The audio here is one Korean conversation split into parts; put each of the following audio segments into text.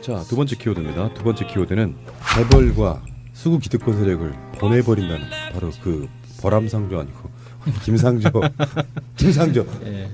자, 두 번째 키워드입니다. 두 번째 키워드는 재벌과 수구 기득권 세력을 보내버린다는 바로 그 보람상조 아니고 김상조 김상조 예.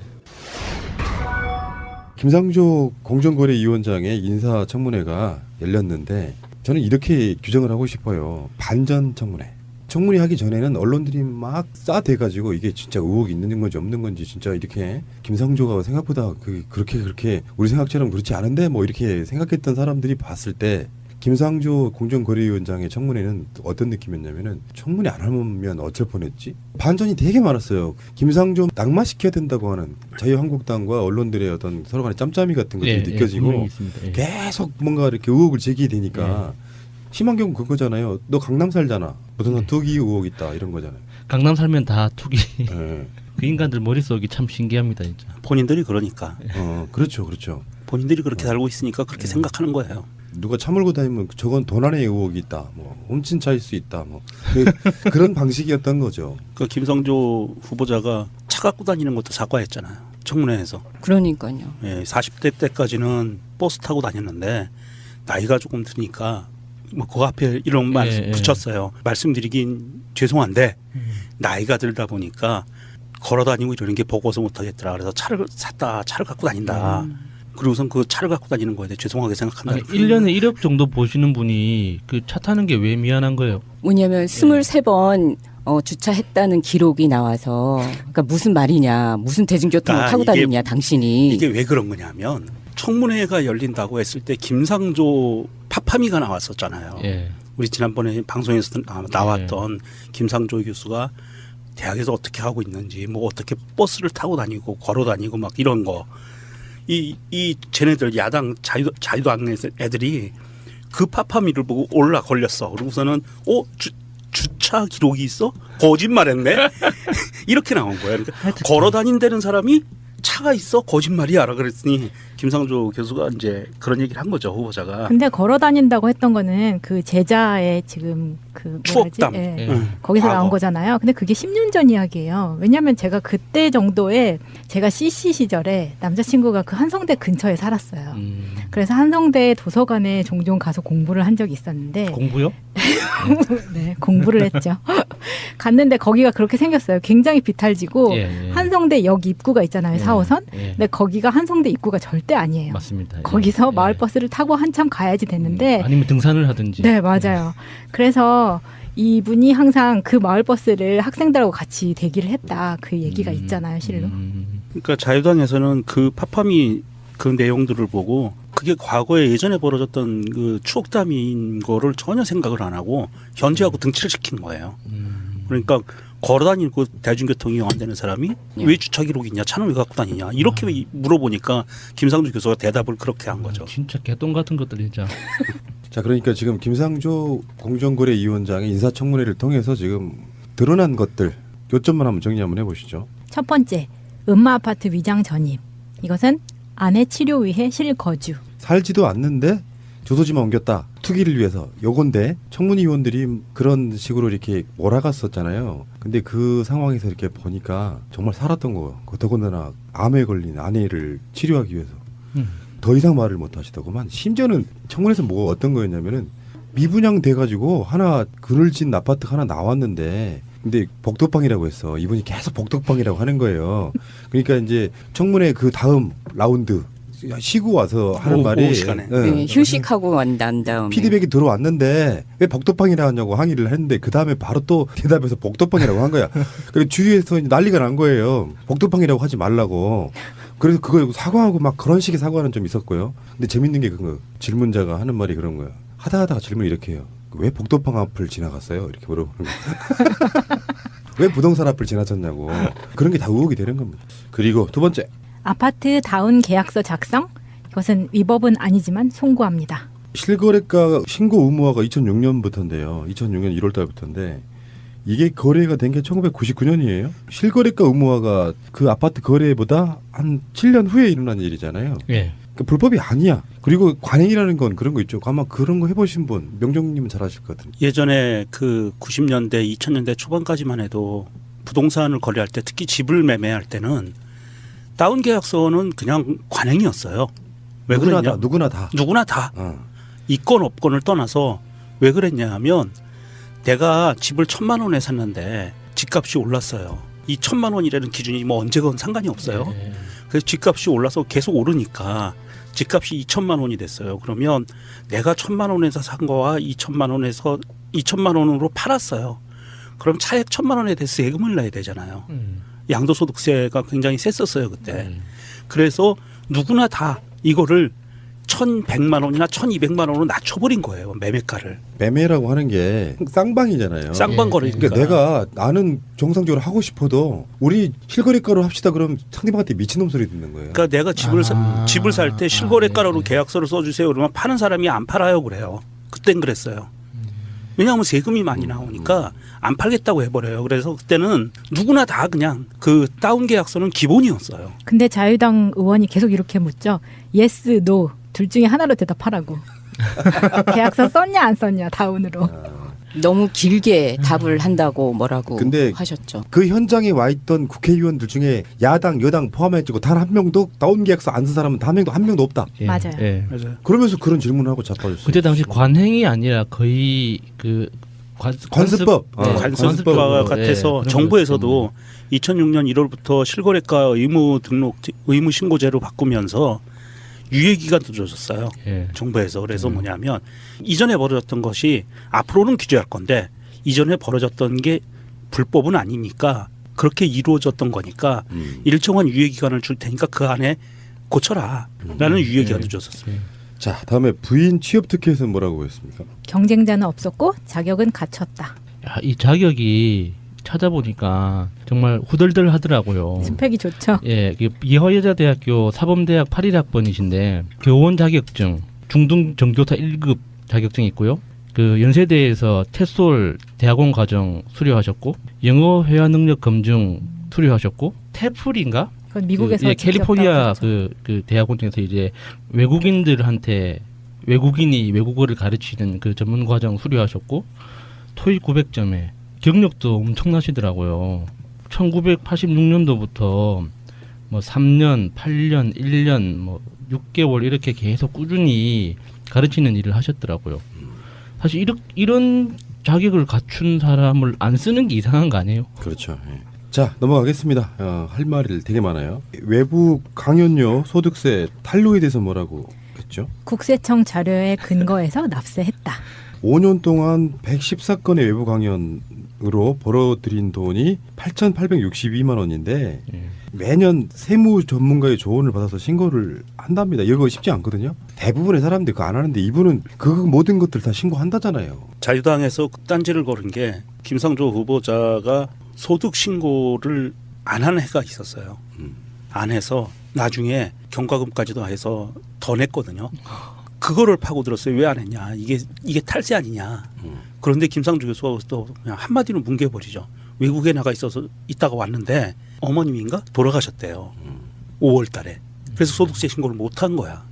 김상조 공정거래위원장의 인사청문회가 열렸는데 저는 이렇게 규정을 하고 싶어요. 반전청문회. 청문회 하기 전에는 언론들이 막 싸대가지고 이게 진짜 의혹이 있는 건지 없는 건지 진짜 이렇게 김상조가 생각보다 그렇게 우리 생각처럼 그렇지 않은데 뭐 이렇게 생각했던 사람들이 봤을 때 김상조 공정거래위원장의 청문회는 어떤 느낌이었냐면은 청문회 안 하면 어쩔 뻔했지? 반전이 되게 많았어요. 김상조 낙마시켜야 된다고 하는 자유한국당과 언론들의 어떤 서로 간의 짬짬이 같은 것들이 느껴지고 예. 계속 뭔가 이렇게 의혹을 제기되니까 심한 경우 그거잖아요. 너 강남 살잖아. 부동산 투기 의혹 있다 이런 거잖아요. 강남 살면 다 투기. 네. 그 인간들 머릿속이 참 신기합니다 진짜. 본인들이 그러니까. 그렇죠. 본인들이 그렇게 살고 있으니까 그렇게 생각하는 거예요. 누가 차 몰고 다니면 저건 돈안의 의혹이 있다. 뭐 훔친차일 수 있다. 뭐 그런 방식이었던 거죠. 그 김상조 후보자가 차 갖고 다니는 것도 사과했잖아요. 청문회에서. 그러니까요. 예, 40대 때까지는 버스 타고 다녔는데 나이가 조금 드니까 뭐 그 앞에 이런 말 붙였어요. 말씀드리긴 죄송한데 나이가 들다 보니까 걸어다니고 이러는 게 버거워서 못하겠더라. 그래서 차를 갖고 다닌다. 그리고선 그 차를 갖고 다니는 거에 대해 죄송하게 생각한다. 아니, 1년에 1억 정도 보시는 분이 그 차 타는 게 왜 미안한 거예요? 뭐냐면 23번 주차했다는 기록이 나와서 그러니까 무슨 말이냐. 무슨 대중교통을 타고 다니냐 당신이. 이게 왜 그런 거냐면 청문회가 열린다고 했을 때 김상조 파파미가 나왔었잖아요. 예. 우리 지난번에 방송에서 나왔던 김상조 교수가 대학에서 어떻게 하고 있는지 뭐 어떻게 버스를 타고 다니고 걸어 다니고 막 이런 거. 이 쟤네들 야당 자유당 애들이 그 파파미를 보고 걸렸어. 그러고서는 주차 기록이 있어? 거짓말했네. 이렇게 나온 거예요. 그러니까 걸어 다닌다는 사람이 차가 있어? 거짓말이야라 그랬더니 김상조 교수가 이제 그런 얘기를 한 거죠, 후보자가. 근데 걸어 다닌다고 했던 거는 그 제자의 지금 그 추억담. 거기서 과거. 나온 거잖아요. 근데 그게 10년 전 이야기예요. 왜냐하면 제가 그때 정도에 제가 CC 시절에 남자친구가 그 한성대 근처에 살았어요. 그래서 한성대 도서관에 종종 가서 공부를 한 적이 있었는데 공부요? 네, 공부를 했죠. 갔는데 거기가 그렇게 생겼어요. 굉장히 비탈지고 한성대 역 입구가 있잖아요. 4호선. 근데 거기가 한성대 입구가 절대 아니에요. 맞습니다. 거기서 마을버스를 타고 한참 가야지 됐는데 아니면 등산을 하든지. 네, 맞아요. 그래서 이분이 항상 그 마을버스를 학생들하고 같이 대기를 했다. 그 얘기가 있잖아요. 실로. 그러니까 자유당에서는 그 파파미 그 내용들을 보고 그게 과거에 예전에 벌어졌던 그 추억담인 거를 전혀 생각을 안 하고 현재하고 등치를 시킨 거예요. 그러니까 걸어다니고 대중교통 이용 안 되는 사람이 왜 주차 기록이 있냐, 차는 왜 갖고 다니냐 이렇게 물어보니까 김상조 교수가 대답을 그렇게 한 거죠. 진짜 개똥 같은 것들 진짜. 자, 그러니까 지금 김상조 공정거래위원장의 인사청문회를 통해서 지금 드러난 것들 요점만 한번 정리 한번 해보시죠. 첫 번째, 음마아파트 위장 전입. 이것은 아내 치료 위해 실거주. 살지도 않는데 주소지만 옮겼다. 투기를 위해서. 요건데 청문위원들이 그런 식으로 이렇게 몰아갔었잖아요. 근데 그 상황에서 이렇게 보니까 정말 살았던 거예요. 더군다나 암에 걸린 아내를 치료하기 위해서. 더 이상 말을 못 하시더구만. 심지어는 청문회에서 뭐 어떤 거였냐면은 미분양 돼가지고 하나 그늘진 아파트 하나 나왔는데 근데 복덕방이라고 했어. 이분이 계속 복덕방이라고 하는 거예요. 그러니까 이제 청문회 그 다음 라운드 쉬고 와서 하는 말이 시간에. 네, 휴식하고 난 다음에 피드백이 들어왔는데 왜 복덕방이라고 하냐고 항의를 했는데 그 다음에 바로 또 대답해서 복덕방이라고 한 거야. 그리고 주위에서 난리가 난 거예요. 복덕방이라고 하지 말라고. 그래서 그거 사과하고 막 그런 식의 사과는 좀 있었고요. 근데 재밌는 게 그거 질문자가 하는 말이 그런 거야. 하다가 질문을 이렇게 해요. 왜 복덕방 앞을 지나갔어요? 이렇게 물어보는 거야. 왜 부동산 앞을 지나쳤냐고. 그런 게 다 의혹이 되는 겁니다. 그리고 두 번째. 아파트 다운 계약서 작성. 이것은 위법은 아니지만 송구합니다. 실거래가 신고 의무화가 2006년부터인데요. 2006년 1월 달부터인데 이게 거래가 된 게 1999년이에요. 실거래가 의무화가 그 아파트 거래보다 한 7년 후에 일어난 일이잖아요. 예. 그러니까 불법이 아니야. 그리고 관행이라는 건 그런 거 있죠. 아마 그런 거 해보신 분 명정님은 잘 아실 것 같은데. 예전에 그 90년대, 2000년대 초반까지만 해도 부동산을 거래할 때 특히 집을 매매할 때는 다운 계약서는 그냥 관행이었어요. 왜 그랬냐? 누구나 다. 누구나 다. 어. 있건 없건을 떠나서 왜 그랬냐 하면 내가 집을 1,000만 원에 샀는데 집값이 올랐어요. 이 1,000만 원이라는 기준이 뭐 언제건 상관이 없어요. 네. 그래서 집값이 올라서 계속 오르니까 집값이 2,000만 원이 됐어요. 그러면 내가 1,000만 원에서 산 거와 2,000만 원에서 2,000만 원으로 팔았어요. 그럼 차액 1,000만 원에 대해서 세금을 내야 되잖아요. 양도소득세가 굉장히 셌었어요 그때. 그래서 누구나 다 이거를 1,100만 원이나 1,200만 원으로 낮춰버린 거예요 매매가를. 매매라고 하는 게 쌍방이잖아요. 쌍방 거래니까. 그러니까 내가 나는 정상적으로 하고 싶어도 우리 실거래가로 합시다 그럼 상대방한테 미친놈 소리 듣는 거예요. 그러니까 내가 집을 살 때 실거래가로 계약서를 써주세요. 그러면 파는 사람이 안 팔아요 그래요. 그땐 그랬어요. 왜냐하면 세금이 많이 나오니까 안 팔겠다고 해버려요. 그래서 그때는 누구나 다 그냥 그 다운 계약서는 기본이었어요. 근데 자유당 의원이 계속 이렇게 묻죠. yes, no 둘 중에 하나로 대답하라고. 계약서 썼냐 안 썼냐 다운으로. 너무 길게 답을 한다고 뭐라고 근데 하셨죠. 그 현장에 와 있던 국회의원들 중에 야당, 여당 포함해가지고 단 한 명도 다운 계약서 안 쓴 사람은 한 명도 없다. 예. 맞아요. 예. 맞아요. 그러면서 그런 질문을 하고 자빠졌어요. 그때 당시 관행이 아니라 거의 그 관습법. 네, 관습과 관습법으로, 같아서 예, 정부에서도 2006년 1월부터 실거래가 의무 신고제로 바꾸면서 유예 기간도 줘줬어요. 예. 정부에서. 그래서 뭐냐면 이전에 벌어졌던 것이 앞으로는 규제할 건데 이전에 벌어졌던 게 불법은 아니니까 그렇게 이루어졌던 거니까 일정한 유예 기간을 줄 테니까 그 안에 고쳐라라는 유예 기간도 줬었어요. 자, 다음에 부인 취업 특혜에서는 뭐라고 했습니까? 경쟁자는 없었고 자격은 갖췄다. 야, 이 자격이 찾아보니까 정말 후덜덜 하더라고요. 스펙이 좋죠. 예, 이화여자대학교 사범대학 81학번이신데 교원 자격증, 중등 전교사 1급 자격증이 있고요. 그 연세대에서 테솔 대학원 과정 수료하셨고 영어 회화 능력 검증 수료하셨고 테플인가? 그건 미국에서 예, 직접 캘리포니아 따온 그 대학원 중에서 이제 외국인들한테 외국인이 외국어를 가르치는 그 전문 과정 수료하셨고 토익 900점에 경력도 엄청나시더라고요. 1986년도부터 뭐 3년, 8년, 1년, 뭐 6개월 이렇게 계속 꾸준히 가르치는 일을 하셨더라고요. 사실 이런 자격을 갖춘 사람을 안 쓰는 게 이상한 거 아니에요? 그렇죠. 예. 자, 넘어가겠습니다. 할 말이 되게 많아요. 외부 강연료 소득세 탄로에 대해서 뭐라고 했죠? 국세청 자료에 근거해서 납세했다. 5년 동안 114건의 외부 강연으로 벌어들인 돈이 8,862만 원인데 매년 세무 전문가의 조언을 받아서 신고를 한답니다. 이거 쉽지 않거든요. 대부분의 사람들이 그거 안 하는데 이분은 그 모든 것들 다 신고한다잖아요. 자유당에서 딴지를 걸은 게 김상조 후보자가 소득 신고를 안 하는 해가 있었어요. 안 해서 나중에 경과금까지도 해서 더 냈거든요. 그거를 파고들었어요. 왜 안 했냐. 이게 탈세 아니냐. 그런데 김상조 교수가 또 그냥 한마디로 뭉개버리죠. 외국에 나가 있다가 왔는데 어머님인가 돌아가셨대요. 5월 달에. 그래서 소득세 신고를 못한 거야.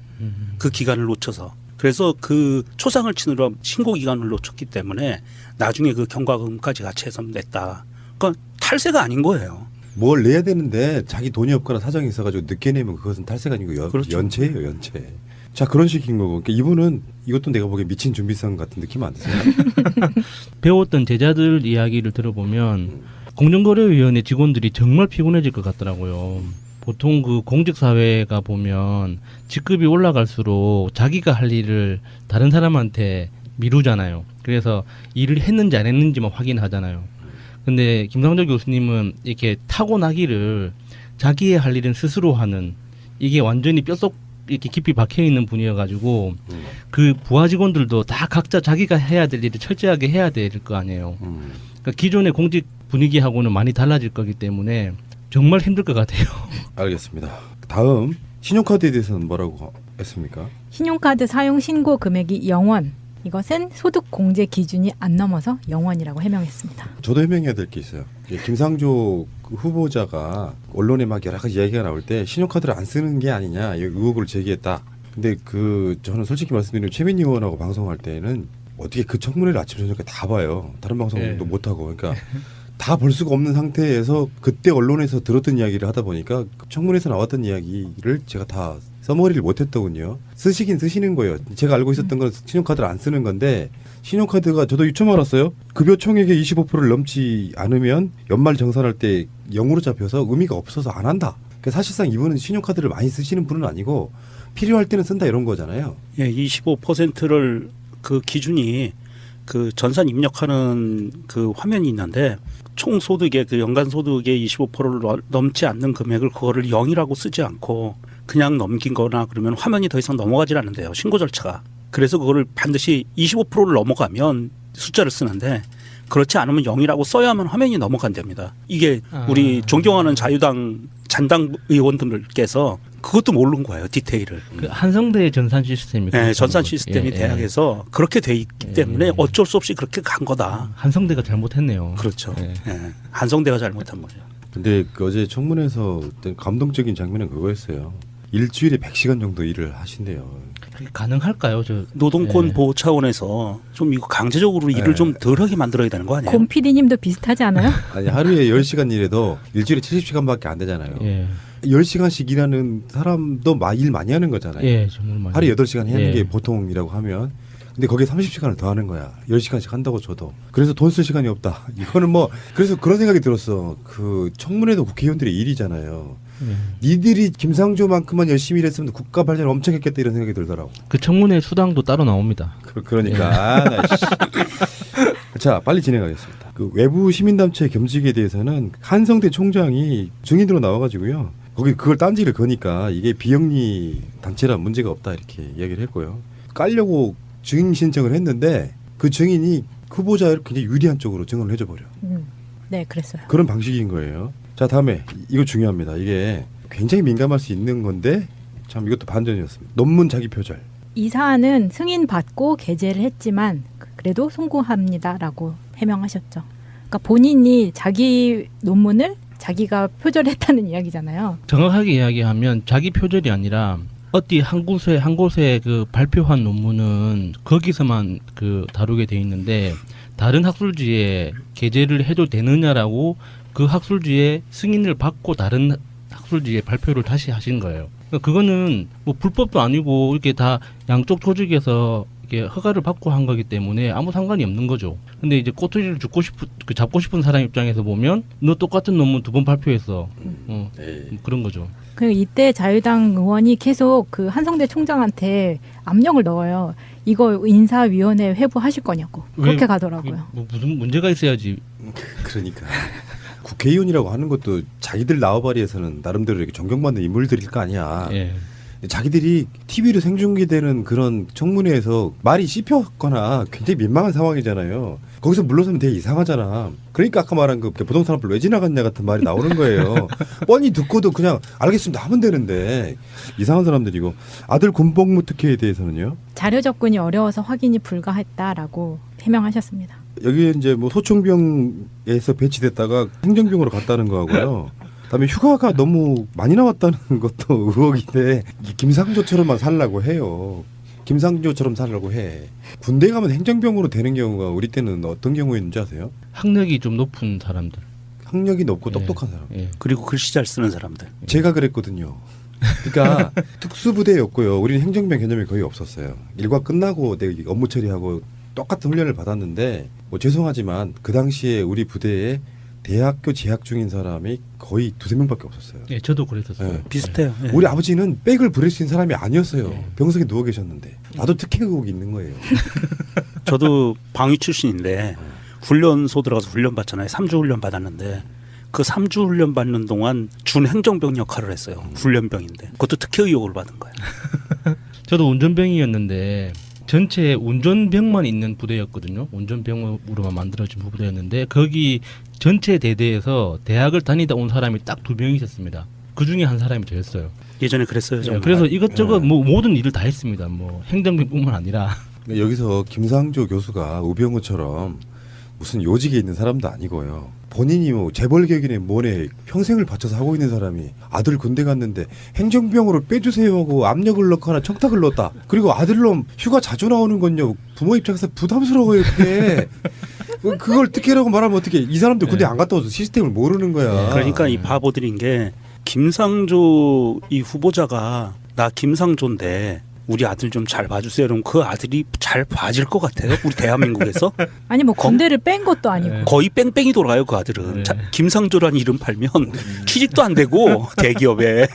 그 기간을 놓쳐서. 그래서 그 초상을 치느라 신고 기간을 놓쳤기 때문에 나중에 그 경과금까지 같이 해서 냈다. 그러니까 탈세가 아닌 거예요. 뭘 내야 되는데 자기 돈이 없거나 사정이 있어가지고 늦게 내면 그것은 탈세가 아니고 그렇죠. 연체예요. 연체. 자, 그런 식인 거고. 그러니까 이분은 이것도 내가 보기엔 미친 준비성 같은 느낌 안 드세요? 배웠던 제자들 이야기를 들어보면 공정거래위원회 직원들이 정말 피곤해질 것 같더라고요. 보통 그 공직사회가 보면 직급이 올라갈수록 자기가 할 일을 다른 사람한테 미루잖아요. 그래서 일을 했는지 안 했는지만 확인하잖아요. 근데 김상조 교수님은 이렇게 타고나기를 자기의 할 일은 스스로 하는 이게 완전히 뼛속 이렇게 깊이 박혀 있는 분이어가지고 그 부하 직원들도 다 각자 자기가 해야 될 일을 철저하게 해야 될 거 아니에요. 그러니까 기존의 공직 분위기하고는 많이 달라질 거기 때문에 정말 힘들 것 같아요. 알겠습니다. 다음 신용카드에 대해서는 뭐라고 했습니까? 신용카드 사용 신고 금액이 0원. 이것은 소득 공제 기준이 안 넘어서 0원이라고 해명했습니다. 저도 해명해야 될 게 있어요. 김상조 후보자가 언론에 막 여러 가지 이야기가 나올 때 신용카드를 안 쓰는 게 아니냐 의혹을 제기했다. 근데 저는 솔직히 말씀드리면 최민희 의원하고 방송할 때는 어떻게 그 청문회를 아침 저녁에 다 봐요. 다른 방송도 못 하고. 그러니까 다 볼 수가 없는 상태에서 그때 언론에서 들었던 이야기를 하다 보니까 청문회에서 나왔던 이야기를 제가 다 써머리를 못했더군요. 쓰시긴 쓰시는 거예요. 제가 알고 있었던 건 신용카드를 안 쓰는 건데 신용카드가 저도 유처음 알았어요. 급여 총액의 25%를 넘지 않으면 연말 정산할 때 0으로 잡혀서 의미가 없어서 안 한다. 그러니까 사실상 이분은 신용카드를 많이 쓰시는 분은 아니고 필요할 때는 쓴다 이런 거잖아요. 예, 25%를 그 기준이 그 전산 입력하는 그 화면이 있는데 총 소득의 그 연간 소득의 25%를 넘지 않는 금액을 그거를 0이라고 쓰지 않고 그냥 넘긴 거나 그러면 화면이 더 이상 넘어가질 않는데요. 신고 절차가. 그래서 그거를 반드시 25%를 넘어가면 숫자를 쓰는데 그렇지 않으면 0이라고 써야만 화면이 넘어간답니다. 이게 우리 존경하는 자유당 잔당 의원들께서 그것도 모르는 거예요. 디테일을. 그 한성대 전산 시스템이. 네, 전산 시스템이 대학에서 그렇게 돼 있기 때문에 어쩔 수 없이 그렇게 간 거다. 한성대가 잘못했네요. 그렇죠. 예. 한성대가 잘못한 거죠. 근데 그 어제 청문회에서 어떤 감동적인 장면은 그거였어요. 일주일에 100시간 정도 일을 하신대요. 그게 가능할까요? 저 노동권 보호 차원에서 좀 이거 강제적으로 일을 좀 덜하게 만들어야 되는 거 아니에요? 곰 PD님도 비슷하지 않아요? 아니 하루에 10시간 일해도 일주일에 70시간밖에 안 되잖아요. 예. 10시간씩 일하는 사람도 일 많이 하는 거잖아요. 예, 정말 많이. 하루에 8시간 하는 예. 게 보통이라고 하면 근데 거기에 30시간을 더 하는 거야. 10시간씩 한다고 쳐도. 그래서 돈 쓸 시간이 없다. 이거는 뭐 그래서 그런 생각이 들었어. 그 청문회도 국회의원들의 일이잖아요. 니들이 김상조만큼만 열심히 일했으면 국가 발전 엄청 했겠다 이런 생각이 들더라고. 그 청문회 수당도 따로 나옵니다. 그러니까. 자, 빨리 진행하겠습니다. 그 외부 시민단체 겸직에 대해서는 한성대 총장이 증인으로 나와가지고요. 거기 그걸 딴지를 거니까 이게 비영리 단체라 문제가 없다 이렇게 이야기를 했고요. 깔려고 증인 신청을 했는데 그 증인이 후보자를 굉장히 유리한 쪽으로 증언을 해줘버려. 네, 그랬어요. 그런 방식인 거예요. 자, 다음에 이거 중요합니다. 이게 굉장히 민감할 수 있는 건데 참 이것도 반전이었습니다. 논문 자기 표절. 이 사안은 승인 받고 게재를 했지만 그래도 송구합니다라고 해명하셨죠. 그러니까 본인이 자기 논문을 자기가 표절했다는 이야기잖아요. 정확하게 이야기하면 자기 표절이 아니라 어디 한 곳에 그 발표한 논문은 거기서만 그 다루게 돼 있는데 다른 학술지에 게재를 해도 되느냐라고 그 학술지에 승인을 받고 다른 학술지에 발표를 다시 하신 거예요. 그거는 뭐 불법도 아니고 이렇게 다 양쪽 조직에서 이렇게 허가를 받고 한 거기 때문에 아무 상관이 없는 거죠. 근데 이제 꼬투리를 잡고 싶은 사람 입장에서 보면 너 똑같은 논문 2번 발표했어. 그런 거죠. 그리고 이때 자유당 의원이 계속 그 한성대 총장한테 압력을 넣어요. 이거 인사위원회 회부하실 거냐고. 그렇게 가더라고요. 뭐 무슨 문제가 있어야지. 그러니까 국회의원이라고 하는 것도 자기들 나와바리에서는 나름대로 이렇게 존경받는 인물들일 거 아니야. 예. 자기들이 TV로 생중계되는 그런 청문회에서 말이 씹혔거나 굉장히 민망한 상황이잖아요. 거기서 물러서면 되게 이상하잖아. 그러니까 아까 말한 그 부동산 앞을 왜 지나갔냐 같은 말이 나오는 거예요. 뻔히 듣고도 그냥 알겠습니다 하면 되는데 이상한 사람들이고. 아들 군복무 특혜에 대해서는요? 자료 접근이 어려워서 확인이 불가했다라고 해명하셨습니다. 여기 이제 뭐 소총병에서 배치됐다가 행정병으로 갔다는 거하고요. 그다음에 휴가가 너무 많이 나왔다는 것도 의혹인데 김상조처럼만 살라고 해요. 김상조처럼 살라고 해. 군대 가면 행정병으로 되는 경우가 우리 때는 어떤 경우였는지 아세요? 학력이 좀 높은 사람들. 학력이 높고 똑똑한 사람. 예. 그리고 글씨 잘 쓰는 사람들. 제가 그랬거든요. 그러니까 특수부대였고요. 우리는 행정병 개념이 거의 없었어요. 일과 끝나고 내가 업무 처리하고 똑같은 훈련을 받았는데 뭐 죄송하지만 그 당시에 우리 부대에 대학교 재학 중인 사람이 거의 2-3명밖에 없었어요. 예, 저도 그랬었어요. 네. 비슷해요. 예. 우리 아버지는 백을 부릴 수 있는 사람이 아니었어요. 병석에 누워 계셨는데 나도 특혜 의혹이 있는 거예요. 저도 방위 출신인데 훈련소 들어가서 훈련 받잖아요. 3주 훈련 받았는데 그 3주 훈련 받는 동안 준 행정병 역할을 했어요. 훈련병인데 그것도 특혜 의혹을 받은 거예요. 저도 운전병이었는데 전체 운전병만 있는 부대였거든요. 운전병으로만 만들어진 부대였는데 거기 전체 대대에서 대학을 다니다 온 사람이 딱 2명 있었습니다. 그 중에 한 사람이 저였어요. 예전에 그랬어요. 정말. 그래서 이것저것 뭐 모든 일을 다 했습니다. 뭐 행정병뿐만 아니라. 여기서 김상조 교수가 우병우처럼 무슨 요직에 있는 사람도 아니고요. 본인이 뭐 재벌개혁이네 뭐네 평생을 바쳐서 하고 있는 사람이 아들 군대 갔는데 행정병으로 빼주세요 하고 압력을 넣거나 청탁을 넣었다. 그리고 아들놈 휴가 자주 나오는 건요. 부모 입장에서 부담스러워요. 그게. 그걸 특혜라고 말하면 어떻게 이 사람들 군대 안 갔다 와서 시스템을 모르는 거야. 그러니까 이 바보들인 게 김상조 이 후보자가 나 김상조인데 우리 아들 좀 잘 봐주세요. 그럼 그 아들이 잘 봐질 것 같아요. 우리 대한민국에서 아니 뭐 군대를 뺀 것도 아니고. 거의 뺑뺑이 돌아요. 그 아들은. 네. 자, 김상조라는 이름 팔면 취직도 안 되고 대기업에.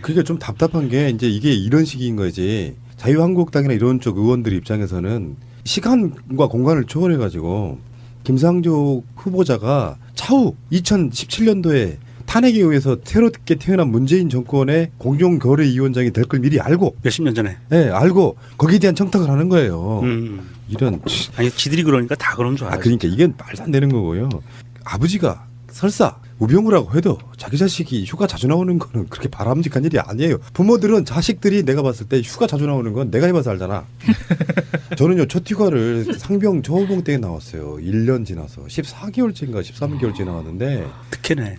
그게 좀 답답한 게 이제 이게 이런 식인 거지. 자유한국당이나 이런 쪽 의원들 입장에서는 시간과 공간을 초월해 가지고 김상조 후보자가 차후 2017년도에 탄핵에 의해서 새롭게 태어난 문재인 정권의 공정거래위원장이 될 걸 미리 알고, 몇십 년 전에. 네, 알고 거기에 대한 청탁을 하는 거예요. 이런. 아니 지들이 그러니까 다 그런 줄 알아요. 그러니까 이게 말도 안 되는 거고요. 아버지가 설사 우병우라고 해도 자기 자식이 휴가 자주 나오는 거는 그렇게 바람직한 일이 아니에요. 부모들은 자식들이 내가 봤을 때 휴가 자주 나오는 건 내가 해봐서 알잖아. 저는요 첫 휴가를 상병 저호봉 때에 나왔어요. 1년 지나서 14개월째인가 13개월째 나왔는데 특혜네.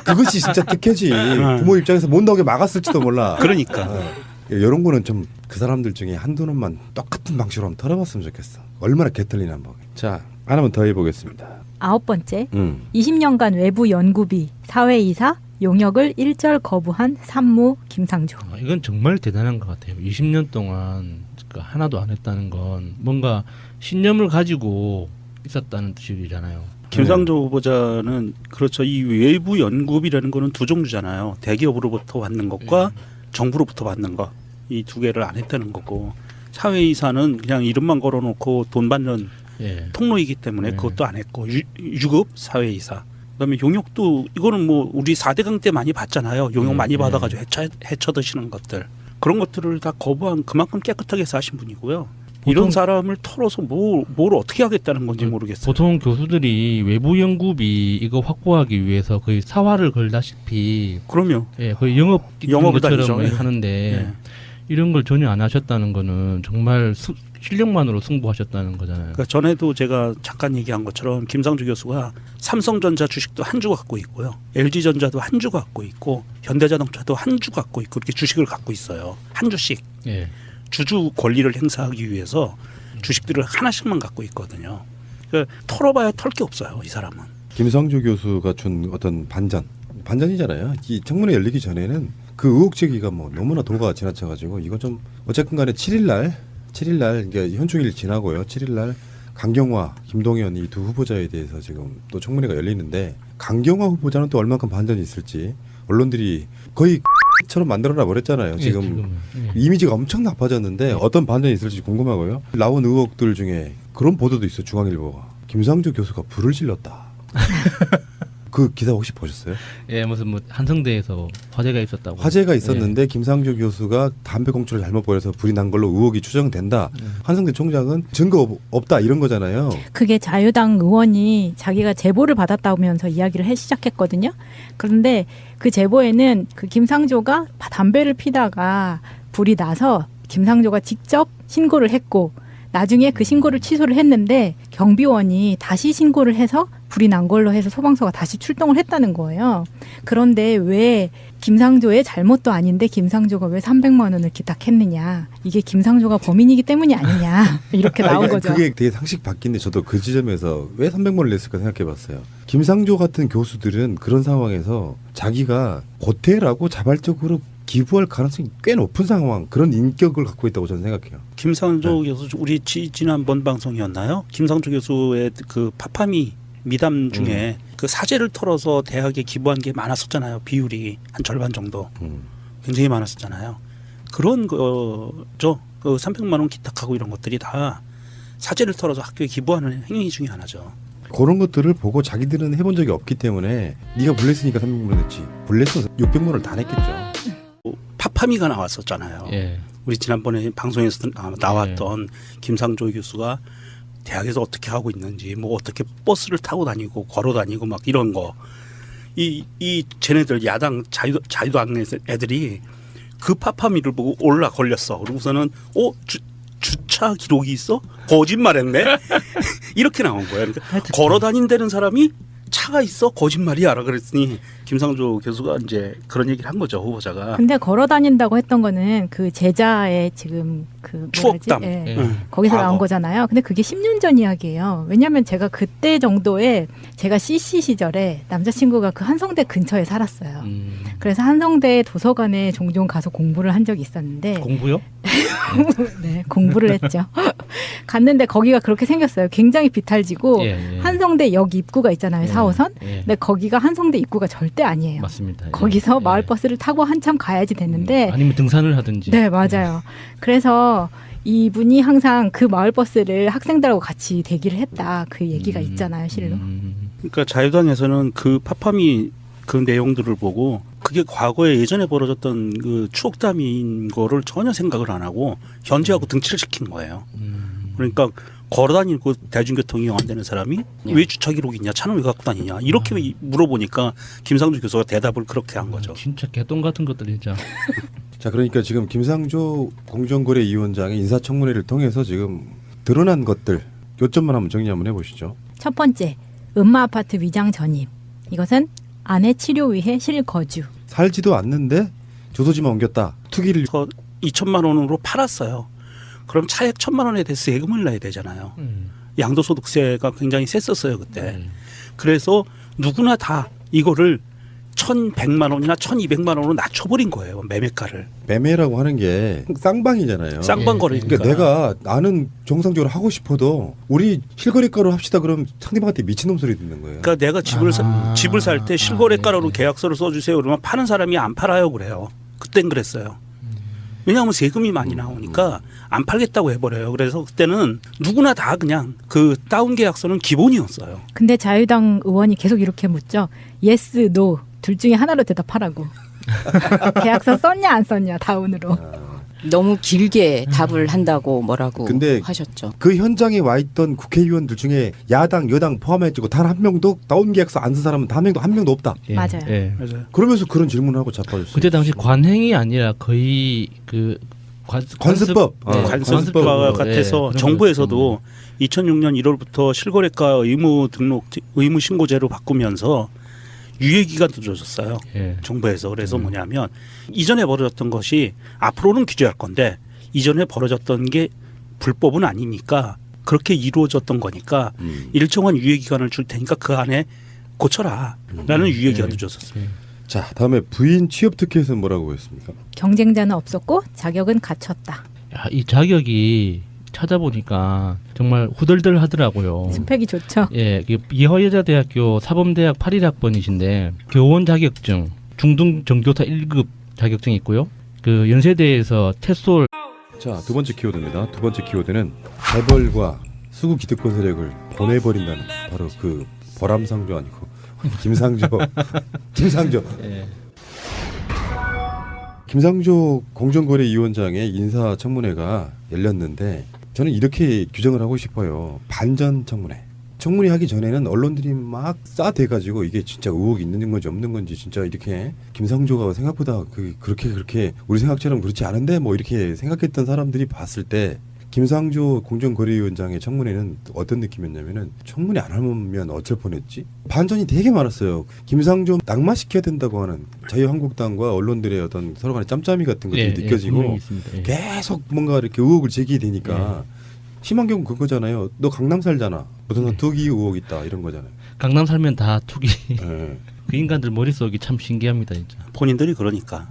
그것이 진짜 특혜지. 부모 입장에서 못 나오게 막았을지도 몰라. 그러니까. 이런 거는 좀 그 사람들 중에 한두 놈만 똑같은 방식으로 한번 털어봤으면 좋겠어. 얼마나 개털리나 한번. 자, 하나만 더 해보겠습니다. 9번째, 20년간 외부 연구비, 사회이사, 용역을 일절 거부한 산무 김상조. 이건 정말 대단한 것 같아요. 20년 동안 하나도 안 했다는 건 뭔가 신념을 가지고 있었다는 뜻이잖아요. 김상조 후보자는 그렇죠. 이 외부 연구비라는 거는 두 종류잖아요. 대기업으로부터 받는 것과 정부로부터 받는 것. 이 두 개를 안 했다는 거고, 사회이사는 그냥 이름만 걸어놓고 돈 받는 통로이기 때문에 그것도 안 했고, 유급 사회이사. 그다음에 용역도 이거는 뭐 우리 4대강 때 많이 봤잖아요. 용역 많이 받아가지고 해쳐 드시는 것들. 그런 것들을 다 거부한 그만큼 깨끗하게 사신 분이고요. 이런 사람을 털어서 뭘 어떻게 하겠다는 건지 모르겠어요. 보통 교수들이 외부 연구비 이거 확보하기 위해서 거의 사활을 걸다시피 그럼요. 거의 영업을 다니죠. 하는데 이런 걸 전혀 안 하셨다는 거는 정말 실력만으로 승부하셨다는 거잖아요. 그러니까 전에도 제가 잠깐 얘기한 것처럼 김상조 교수가 삼성전자 주식도 한 주 갖고 있고요. LG전자도 한 주 갖고 있고 현대자동차도 한 주 갖고 있고 그렇게 주식을 갖고 있어요. 한 주씩. 주주 권리를 행사하기 위해서 주식들을 하나씩만 갖고 있거든요. 그러니까 털어봐야 털 게 없어요. 이 사람은. 김상조 교수가 준 어떤 반전이잖아요. 이 청문회 열리기 전에는 그 의혹 제기가 뭐 너무나 도가 지나쳐가지고 이거 좀 어쨌든 간에 7일날 그러니까 현충일 지나고요. 7일날 강경화, 김동연 이 두 후보자에 대해서 지금 또 청문회가 열리는데 강경화 후보자는 또 얼만큼 반전이 있을지 언론들이 거의 처럼 만들어놔 버렸잖아요. 지금 이미지가 엄청 나빠졌는데 어떤 반전이 있을지 궁금하고요. 나온 의혹들 중에 그런 보도도 있어. 중앙일보가 김상조 교수가 불을 질렀다. 그 기사 혹시 보셨어요? 무슨 뭐 한성대에서 화재가 있었다고. 화재가 있었는데 김상조 교수가 담배 공초를 잘못 버려서 불이 난 걸로 의혹이 추정된다. 한성대 총장은 증거 없다 이런 거잖아요. 그게 자유당 의원이 자기가 제보를 받았다면서 이야기를 해 시작했거든요. 그런데 그 제보에는 그 김상조가 담배를 피다가 불이 나서 김상조가 직접 신고를 했고 나중에 그 신고를 취소를 했는데 경비원이 다시 신고를 해서 불이 난 걸로 해서 소방서가 다시 출동을 했다는 거예요. 그런데 왜 김상조의 잘못도 아닌데 김상조가 왜 300만 원을 기탁했느냐. 이게 김상조가 범인이기 때문이 아니냐. 이렇게 나온 거죠. 그게 되게 상식 바뀐데 저도 그 지점에서 왜 300만 원을 냈을까 생각해 봤어요. 김상조 같은 교수들은 그런 상황에서 자기가 고태라고 자발적으로 기부할 가능성이 꽤 높은 상황, 그런 인격을 갖고 있다고 저는 생각해요. 김상조 교수, 우리 지난번 방송이었나요? 김상조 교수의 그 파파미 미담 중에 그 사재를 털어서 대학에 기부한 게 많았었잖아요. 비율이 한 절반 정도. 굉장히 많았었잖아요. 그런 거죠. 그 300만 원 기탁하고 이런 것들이 다 사재를 털어서 학교에 기부하는 행위 중에 하나죠. 그런 것들을 보고 자기들은 해본 적이 없기 때문에 네가 불냈으니까 300만 원 냈지. 불냈으면 600만 원을 다 냈겠죠. 파파미가 나왔었잖아요. 우리 지난번에 방송에서 나왔던 김상조 교수가 대학에서 어떻게 하고 있는지, 뭐 어떻게 버스를 타고 다니고 걸어 다니고 막 이런 거. 이 쟤네들 야당 자유당 애들이 그 파파미를 보고 올라 걸렸어. 그러고서는 주차 기록이 있어? 거짓말했네. 이렇게 나온 거야. 그러니까 걸어 다닌다는 사람이 차가 있어? 거짓말이야라 그랬더니 김상조 교수가 이제 그런 얘기를 한 거죠, 후보자가. 근데 걸어 다닌다고 했던 거는 그 제자의 지금 그 추억담. 거기서 나온 거잖아요. 근데 그게 10년 전 이야기예요. 왜냐하면 제가 그때 정도에 제가 CC 시절에 남자친구가 그 한성대 근처에 살았어요. 그래서 한성대 도서관에 종종 가서 공부를 한 적이 있었는데 공부요? 네, 공부를 했죠. 갔는데 거기가 그렇게 생겼어요. 굉장히 비탈지고 예. 한성대 역 입구가 있잖아요. 예. 4호선. 예. 근데 거기가 한성대 입구가 절대 아니에요. 맞습니다. 예. 거기서 예. 마을버스를 타고 한참 가야지 됐는데 아니면 등산을 하든지. 네, 맞아요. 그래서 이분이 항상 그 마을버스를 학생들하고 같이 대기를 했다. 그 얘기가 있잖아요, 실로. 그러니까 자유당에서는 그 파파미 그 내용들을 보고 그게 과거에 예전에 벌어졌던 그 추억담인 거를 전혀 생각을 안 하고 현재하고 등치를 시킨 거예요. 그러니까 걸어다니고 대중교통 이용 안 되는 사람이 왜 주차 기록이 있냐, 차는 왜 갖고 다니냐 이렇게 물어보니까 김상조 교수가 대답을 그렇게 한 거죠. 진짜 개똥 같은 것들 진짜. 자, 그러니까 지금 김상조 공정거래위원장의 인사청문회를 통해서 지금 드러난 것들 요점만 한번 정리 한번 해보시죠. 첫 번째, 음마아파트 위장 전입. 이것은 아내 치료 위해 실거주. 살지도 않는데 주소지만 옮겼다. 투기를. 그래서 2천만 원으로 팔았어요. 그럼 차액 1,000만 원에 대해서 세금을 내야 되잖아요. 양도소득세가 굉장히 셌었어요 그때. 그래서 누구나 다 이거를 1,100만 원이나 1,200만 원으로 낮춰버린 거예요. 매매가를. 매매라고 하는 게 쌍방이잖아요. 쌍방 거래니까. 그러니까 내가 나는 정상적으로 하고 싶어도 우리 실거래가로 합시다 그럼 상대방한테 미친놈 소리 듣는 거예요. 그러니까 내가 집을 살 때 실거래가로 계약서를 써주세요. 그러면 파는 사람이 안 팔아요 그래요. 그땐 그랬어요. 왜냐하면 세금이 많이 나오니까 안 팔겠다고 해버려요. 그래서 그때는 누구나 다 그냥 그 다운 계약서는 기본이었어요. 근데 자유당 의원이 계속 이렇게 묻죠. yes, no. 둘 중에 하나로 대답하라고. 계약서 썼냐 안 썼냐 다운으로. 너무 길게 답을 한다고 뭐라고 근데 하셨죠. 그 현장에 와 있던 국회의원들 중에 야당, 여당 포함해가지고 단 한 명도 다운 계약서 안 쓴 사람은 한 명도 없다. 예. 맞아요. 예. 맞아요. 그러면서 그런 질문을 하고 자빠졌어요. 그때 당시 관행이 아니라 거의 그 관습법. 네, 관습과 관습법으로, 같아서 예, 정부에서도 2006년 1월부터 실거래가 의무 신고제로 바꾸면서 유예 기간도 줘줬어요. 예. 정부에서. 그래서 뭐냐면 이전에 벌어졌던 것이 앞으로는 규제할 건데 이전에 벌어졌던 게 불법은 아니니까 그렇게 이루어졌던 거니까 일정한 유예 기간을 줄 테니까 그 안에 고쳐라 라는 유예 기간도 줬었어요. 자, 다음에 부인 취업 특혜에서는 뭐라고 했습니까? 경쟁자는 없었고 자격은 갖췄다. 야, 이 자격이 찾아보니까 정말 후덜덜 하더라고요. 스펙이 좋죠. 예, 이화여자대학교 사범대학 81학번이신데 교원 자격증, 중등 정교사 1급 자격증이 있고요. 그 연세대에서 채솔. 자, 두 번째 키워드입니다. 두 번째 키워드는 재벌과 수구 기득권 세력을 보내버린다는 바로 그 보람상조 아니고 김상조. 예. 김상조 공정거래위원장의 인사청문회가 열렸는데 저는 이렇게 규정을 하고 싶어요. 반전 청문회. 청문회 하기 전에는 언론들이 막 싸대가지고 이게 진짜 의혹이 있는 건지 없는 건지 진짜 이렇게 김상조가 생각보다 그렇게 우리 생각처럼 그렇지 않은데 뭐 이렇게 생각했던 사람들이 봤을 때 김상조 공정거래위원장의 청문회는 어떤 느낌이었냐면은 청문회 안 하면 어쩔 뻔했지? 반전이 되게 많았어요. 김상조 낙마시켜야 된다고 하는 자유한국당과 언론들의 어떤 서로 간의 짬짬이 같은 것들이 느껴지고 있습니다. 예. 계속 뭔가 이렇게 의혹을 제기되니까 심한 경우 그거잖아요. 너 강남 살잖아. 무슨 투기 의혹 있다 이런 거잖아요. 강남 살면 다 투기. 예. 그 인간들 머릿속이 참 신기합니다, 진짜. 본인들이 그러니까.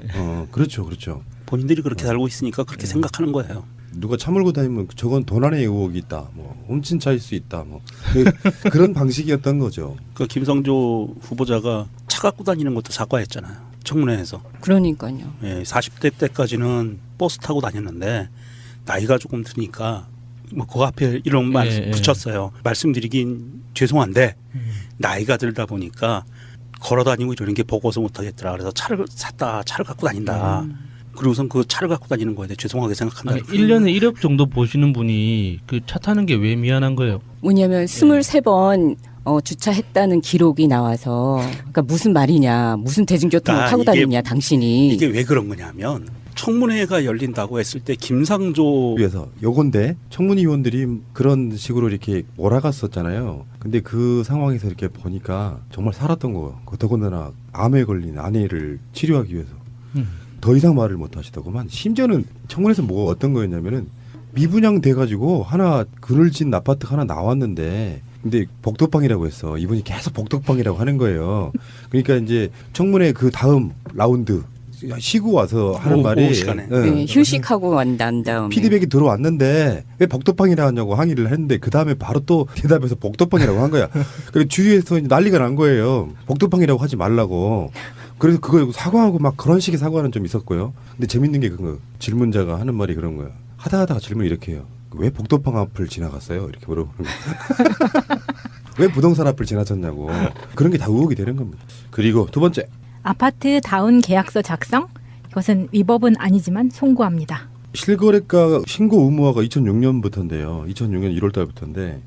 그렇죠. 본인들이 그렇게 살고 있으니까 그렇게 생각하는 거예요. 누가 차 몰고 다니면 저건 도난의 의혹이 있다. 뭐 훔친차일 수 있다. 뭐 그런 방식이었던 거죠. 그 김성조 후보자가 차 갖고 다니는 것도 사과했잖아요. 청문회에서. 그러니까요. 예, 40대 때까지는 버스 타고 다녔는데 나이가 조금 드니까 뭐 그 앞에 이런 말 붙였어요. 말씀드리긴 죄송한데 나이가 들다 보니까 걸어 다니고 이러는 게 버거워서 못 하겠더라. 그래서 차를 갖고 다닌다. 그리고선 그 차를 갖고 다니는 거에 대해 죄송하게 생각한다. 아니, 1년에 1억 정도 보시는 분이 그 차 타는 게 왜 미안한 거예요? 왜냐하면 23번 주차했다는 기록이 나와서 그러니까 무슨 말이냐. 무슨 대중교통을 타고 다니냐 당신이. 이게 왜 그런 거냐면 청문회가 열린다고 했을 때 김상조 위해서 요건데 청문위원들이 그런 식으로 이렇게 몰아갔었잖아요. 근데 그 상황에서 이렇게 보니까 정말 살았던 거예요. 더군다나 암에 걸린 아내를 치료하기 위해서 더 이상 말을 못 하시더구만. 심지어는 청문회에서 뭐 어떤 거였냐면은 미분양 돼가지고 하나 그늘진 아파트 하나 나왔는데 근데 복덕방이라고 했어. 이분이 계속 복덕방이라고 하는 거예요. 그러니까 이제 청문회 그 다음 라운드 쉬고 와서 하는 말이 오후 시간에. 네, 휴식하고 난 다음에 피드백이 들어왔는데 왜 복덕방이라 하냐고 항의를 했는데 그 다음에 바로 또 대답해서 복덕방이라고 한 거야. 그리고 주위에서 이제 난리가 난 거예요. 복덕방이라고 하지 말라고. 그래서 그거 사과하고 막 그런 식의 사과는 좀 있었고요. 근데 재밌는 게 그거 질문자가 하는 말이 그런 거야. 하다가 질문을 이렇게 해요. 왜 복덕방 앞을 지나갔어요? 이렇게 물어보는 거야. 왜 부동산 앞을 지나쳤냐고. 그런 게 다 의혹이 되는 겁니다. 그리고 두 번째. 아파트 다운 계약서 작성? 이것은 위법은 아니지만 송구합니다. 실거래가 신고 의무화가 2006년부터인데요. 2006년 1월 달부터인데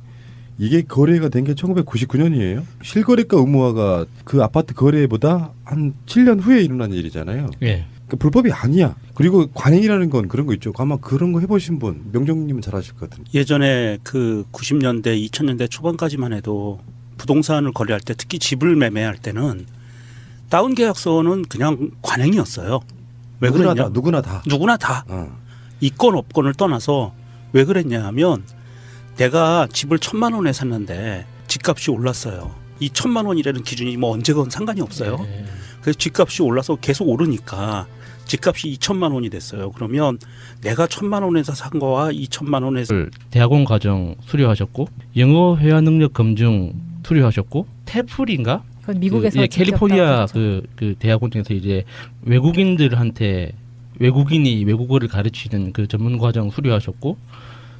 이게 거래가 된 게 1999년이에요. 실거래가 의무화가 그 아파트 거래보다 한 7년 후에 일어난 일이잖아요. 예. 그러니까 불법이 아니야. 그리고 관행이라는 건 그런 거 있죠. 아마 그런 거 해보신 분 명정님은 잘 아실 것 같은데. 예전에 그 90년대 2000년대 초반까지만 해도 부동산을 거래할 때 특히 집을 매매할 때는 다운 계약서는 그냥 관행이었어요. 왜 누구나 그랬냐? 다, 누구나 다. 누구나 다. 어. 있건 없건을 떠나서 왜 그랬냐 하면 내가 집을 1,000만 원에 샀는데 집값이 올랐어요. 이 1,000만 원이라는 기준이 뭐 언제건 상관이 없어요. 예. 그래서 집값이 올라서 계속 오르니까 집값이 2,000만 원이 됐어요. 그러면 내가 1,000만 원에서 산 거와 2,000만 원에서 대학원 과정 수료하셨고 영어 회화 능력 검증 수료하셨고 테플인가? 그건 미국에서 그, 예, 직접 캘리포니아 따온 그 대학원 중에서 이제 외국인들한테 외국인이 외국어를 가르치는 그 전문 과정 수료하셨고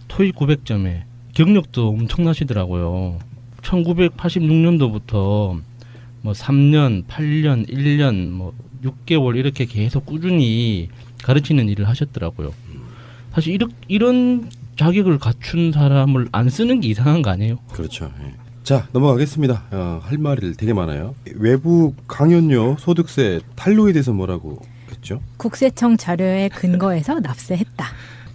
토익 900점에 경력도 엄청나시더라고요. 1986년도부터 뭐 3년, 8년, 1년, 뭐 6개월 이렇게 계속 꾸준히 가르치는 일을 하셨더라고요. 사실 이런 자격을 갖춘 사람을 안 쓰는 게 이상한 거 아니에요? 그렇죠. 예. 자 넘어가겠습니다. 할 말이 되게 많아요. 외부 강연료 소득세 탄로에 대해서 뭐라고 했죠? 국세청 자료에 근거해서 납세했다.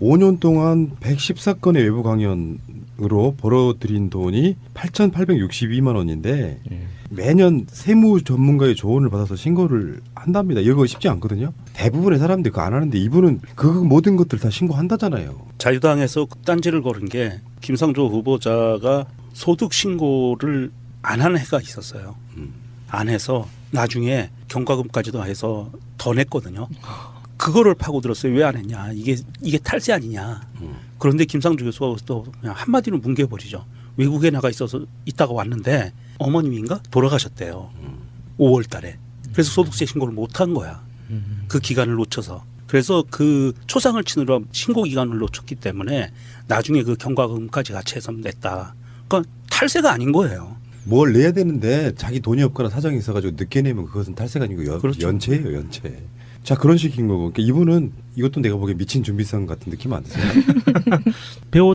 5년 동안 114건의 외부 강연으로 벌어들인 돈이 8,862만 원인데 예. 매년 세무 전문가의 조언을 받아서 신고를 한답니다. 이거 쉽지 않거든요. 대부분의 사람들이 그거 안 하는데 이분은 그 모든 것들 다 신고한다잖아요. 자유당에서 딴지를 걸은 게 김상조 후보자가 소득 신고를 안 하는 해가 있었어요. 안 해서 나중에 경과금까지도 해서 더 냈거든요. 그거를 파고들었어요. 왜 안 했냐. 이게 탈세 아니냐. 그런데 김상조 교수가 또 그냥 한마디로 뭉개버리죠. 외국에 나가 있다가 왔는데 어머님인가 돌아가셨대요. 5월 달에. 그래서 소득세 신고를 못한 거야. 그 기간을 놓쳐서. 그래서 그 초상을 치느라 신고 기간을 놓쳤기 때문에 나중에 그 경과금까지 같이 해서 냈다. 그러니까 탈세가 아닌 거예요. 뭘 내야 되는데 자기 돈이 없거나 사정이 있어가지고 늦게 내면 그것은 탈세가 아니고 그렇죠. 연체예요. 연체. 자 그런 식인 거고. 그러니까 이분은 이것도 내가 보기에 미친 준비성 같은 느낌 안 드세요?